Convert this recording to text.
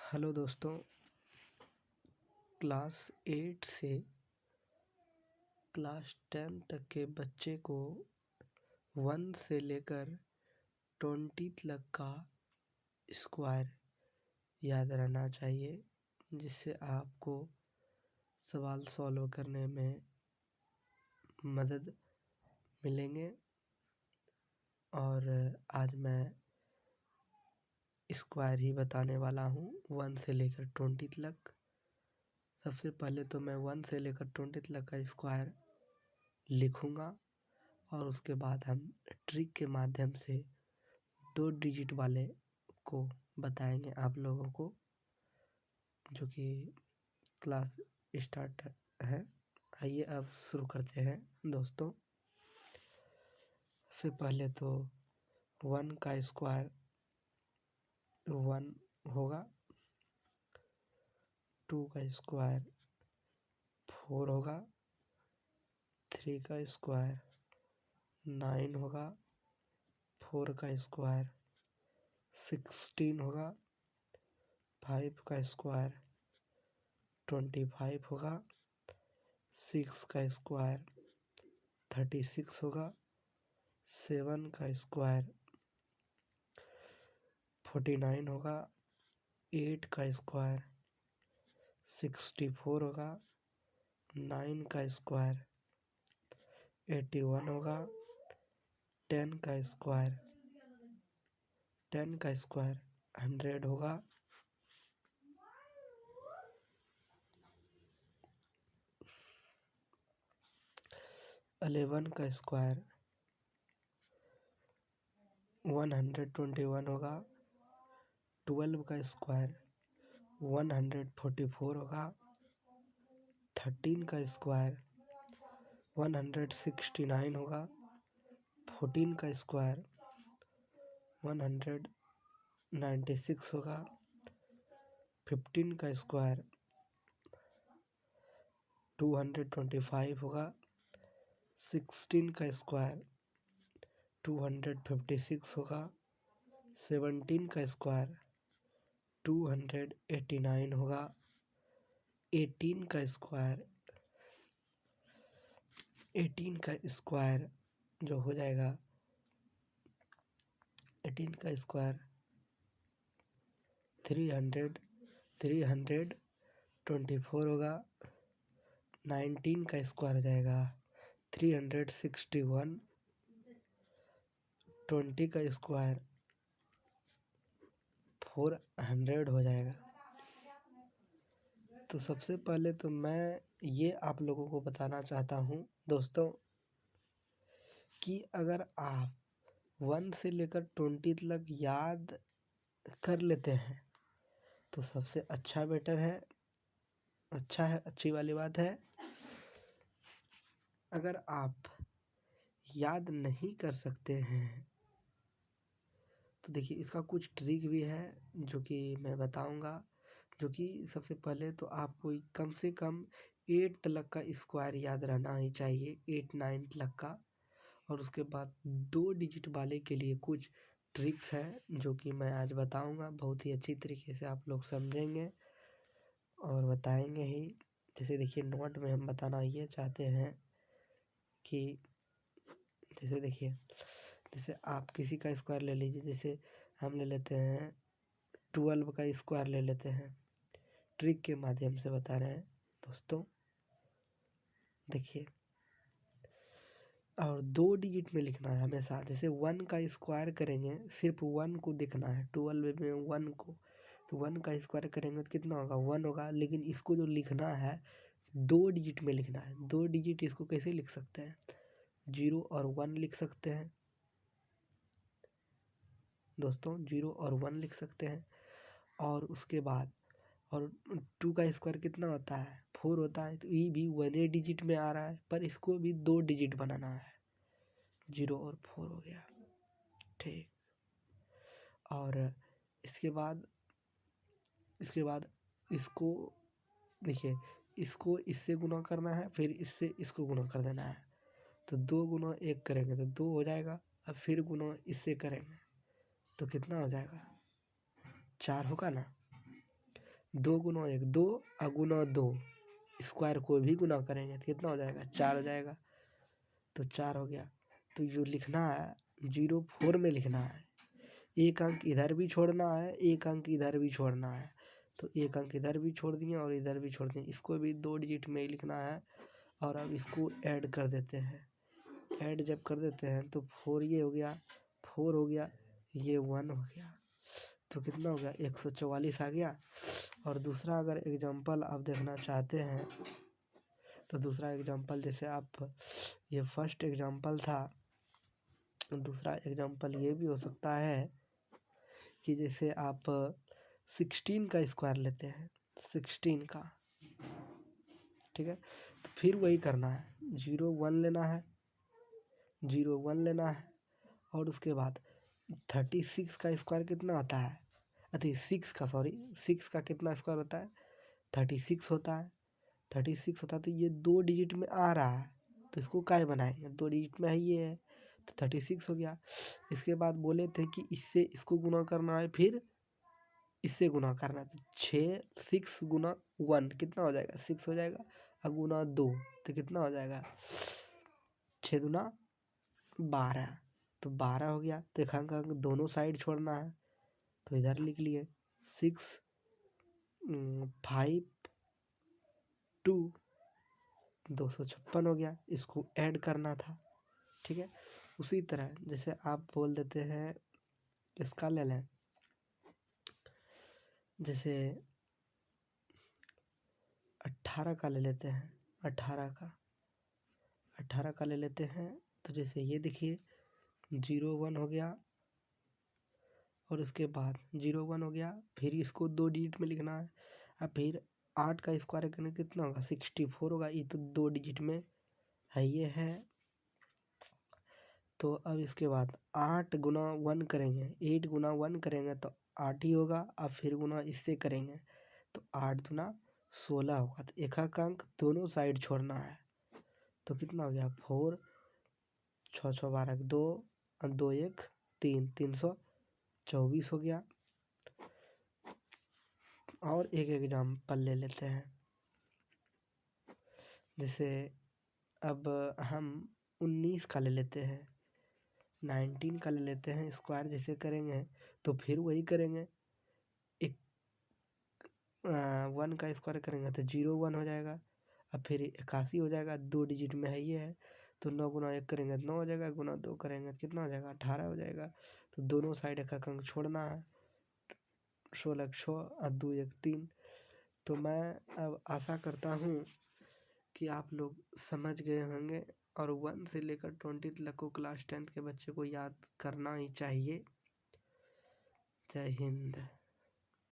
Hello दोस्तों, class 8 से class 10 तक के बच्चे को 1 से लेकर 20 तक का स्क्वायर याद रहना चाहिए, जिससे आपको सवाल सॉल्व करने में मदद मिलेंगे। और आज मैं स्क्वायर ही बताने वाला हूँ 1 से लेकर 20 तक। सबसे पहले तो मैं 1 से लेकर 20 तक का स्क्वायर लिखूंगा और उसके बाद हम ट्रिक के माध्यम से 2 डिजिट वाले को बताएंगे आप लोगों को, जो कि क्लास स्टार्ट है। आइए अब शुरू करते हैं दोस्तों। सबसे पहले तो 1 का स्क्वायर 1 होगा, 2 का स्क्वायर 4 होगा, 3 का स्क्वायर 9 होगा, 4 का स्क्वायर 16 होगा, 5 का स्क्वायर 25 होगा, 6 का स्क्वायर 36 होगा, 7 का स्क्वायर 49 होगा, 8 का स्क्वायर 64 होगा, 9 का स्क्वायर 81 होगा, 10 का स्क्वायर 100 होगा, 11 का स्क्वायर 121 होगा, 12 का स्क्वायर 144 होगा, 13 का स्क्वायर 169 होगा, 14 का स्क्वायर 196 होगा, 15 का स्क्वायर 225 होगा, 16 का स्क्वायर 256 होगा, 17 का स्क्वायर 289 होगा, 18 का स्क्वायर जो हो जाएगा 18 का स्क्वायर 324 होगा, 19 का स्क्वायर हो जाएगा 361, 20 का स्क्वायर 400 हो जाएगा। तो सबसे पहले तो मैं ये आप लोगों को बताना चाहता हूँ दोस्तों कि अगर आप 1 से लेकर 20 तक याद कर लेते हैं तो सबसे अच्छा बेटर है, अच्छा है, अच्छी वाली बात है। अगर आप याद नहीं कर सकते हैं तो देखिए इसका कुछ ट्रिक भी है जो कि मैं बताऊंगा, जो कि सबसे पहले तो आपको कम से कम 8 तक का स्क्वायर याद रहना ही चाहिए, 8-9 तक का। और उसके बाद 2 डिजिट वाले के लिए कुछ ट्रिक्स हैं जो कि मैं आज बताऊंगा, बहुत ही अच्छी तरीके से आप लोग समझेंगे और बताएंगे ही। जैसे देखिए नोट में हम बताना ये चाहते हैं कि जैसे देखिए, जैसे आप किसी का स्क्वायर ले लीजिए, जैसे हम ले लेते हैं 12 का स्क्वायर ले लेते हैं, ट्रिक के माध्यम से बता रहे हैं दोस्तों। देखिए और 2 डिजिट में लिखना है हमेशा। जैसे 1 का स्क्वायर करेंगे, सिर्फ 1 को देखना है, 12 में 1 को, तो 1 का स्क्वायर करेंगे तो कितना होगा 1 होगा। लेकिन इसको जो लिखना है 2 डिजिट में लिखना है। 2 डिजिट इसको कैसे लिख सकते हैं, 0 और 1 लिख सकते हैं दोस्तों, 0 और 1 लिख सकते हैं। और उसके बाद और 2 का स्क्वायर कितना होता है 4 होता है, तो ये भी 1 डिजिट में आ रहा है, पर इसको भी 2 डिजिट बनाना है, 0 और 4 हो गया, ठीक। और इसके बाद इसको देखिए, इसको इससे गुना करना है, फिर इससे इसको गुना कर देना है। तो 2 गुना 1 करेंगे तो 2 हो जाएगा। अब फिर गुना इससे करेंगे तो कितना हो जाएगा 4 होगा ना। 2 गुना 1 2 और गुना 2 स्क्वायर को भी गुना करेंगे तो कितना हो जाएगा 4 हो जाएगा। तो 4 हो गया। तो जो लिखना है 04 में लिखना है, एक अंक इधर भी छोड़ना है, एक अंक इधर भी छोड़ना है। तो एक अंक इधर भी छोड़ दिए और इधर भी छोड़ दिए, इसको भी 2 डिजिट में ही लिखना है। और अब इसको ऐड कर देते हैं। ऐड जब कर देते हैं तो 4 ये हो गया, 4 हो गया, ये 1 हो गया। तो कितना हो गया 144 आ गया। और दूसरा अगर एग्जांपल आप देखना चाहते हैं तो दूसरा एग्जांपल, जैसे आप ये फर्स्ट एग्जांपल था, दूसरा एग्जांपल ये भी हो सकता है कि जैसे आप 16 का स्क्वायर लेते हैं, 16 का, ठीक है। तो फिर वही करना है, 0 1 लेना है, 0 1 लेना है। और उसके बाद 36 का स्क्वायर कितना आता है, अरे 6 का, सॉरी 6 का कितना स्क्वायर होता है 36 होता है। 36 होता है तो ये 2 डिजिट में आ रहा है, तो इसको काय बनाएंगे, 2 डिजिट में है ये है, तो 36 हो गया। इसके बाद बोले थे कि इससे इसको गुना करना है, फिर इससे गुना करना है। तो 6 गुना 1 कितना हो जाएगा 6 हो जाएगा, और गुना 2 तो कितना हो जाएगा 6 दूना 12, तो 12 हो गया। तो एक अंक दोनों साइड छोड़ना है, तो इधर लिख लिए 6 5 2 256 हो गया। इसको ऐड करना था, ठीक है। उसी तरह जैसे आप बोल देते हैं, इसका ले लें, जैसे 18 का ले लेते हैं, 18 का ले लेते हैं। तो जैसे ये देखिए 0 1 हो गया, और उसके बाद 0 1 हो गया, फिर इसको 2 डिजिट में लिखना है। अब फिर 8 का स्क्वायर करने कितना होगा 64 होगा, ये तो 2 डिजिट में है, ये है। तो अब इसके बाद 8 गुना 1 करेंगे, 8 गुना 1 करेंगे तो 8 ही होगा। अब फिर गुना इससे करेंगे तो 8 गुना 16 होगा। तो एक अंक दोनों साइड छोड़ना है, तो कितना हो गया 4 6 6 12 2 2 1 3 324 हो गया। और एक एग्जाम्पल ले लेते हैं, जैसे अब हम 19 का ले लेते हैं, 19 का ले लेते हैं स्क्वायर जैसे करेंगे तो फिर वही करेंगे, एक 1 का स्क्वायर करेंगे तो 0 1 हो जाएगा। अब फिर 81 हो जाएगा, 2 डिजिट में है ये है। तो 9 गुना 1 करेंगे तो 9 हो जाएगा, गुना 2 करेंगे तो कितना हो जाएगा 18 हो जाएगा। तो दोनों साइड एक अंक छोड़ना है, 16 6 और 2 1 3। तो मैं अब आशा करता हूँ कि आप लोग समझ गए होंगे, और 1 से लेकर 20 तक को क्लास 10th के बच्चे को याद करना ही चाहिए। जय हिंद।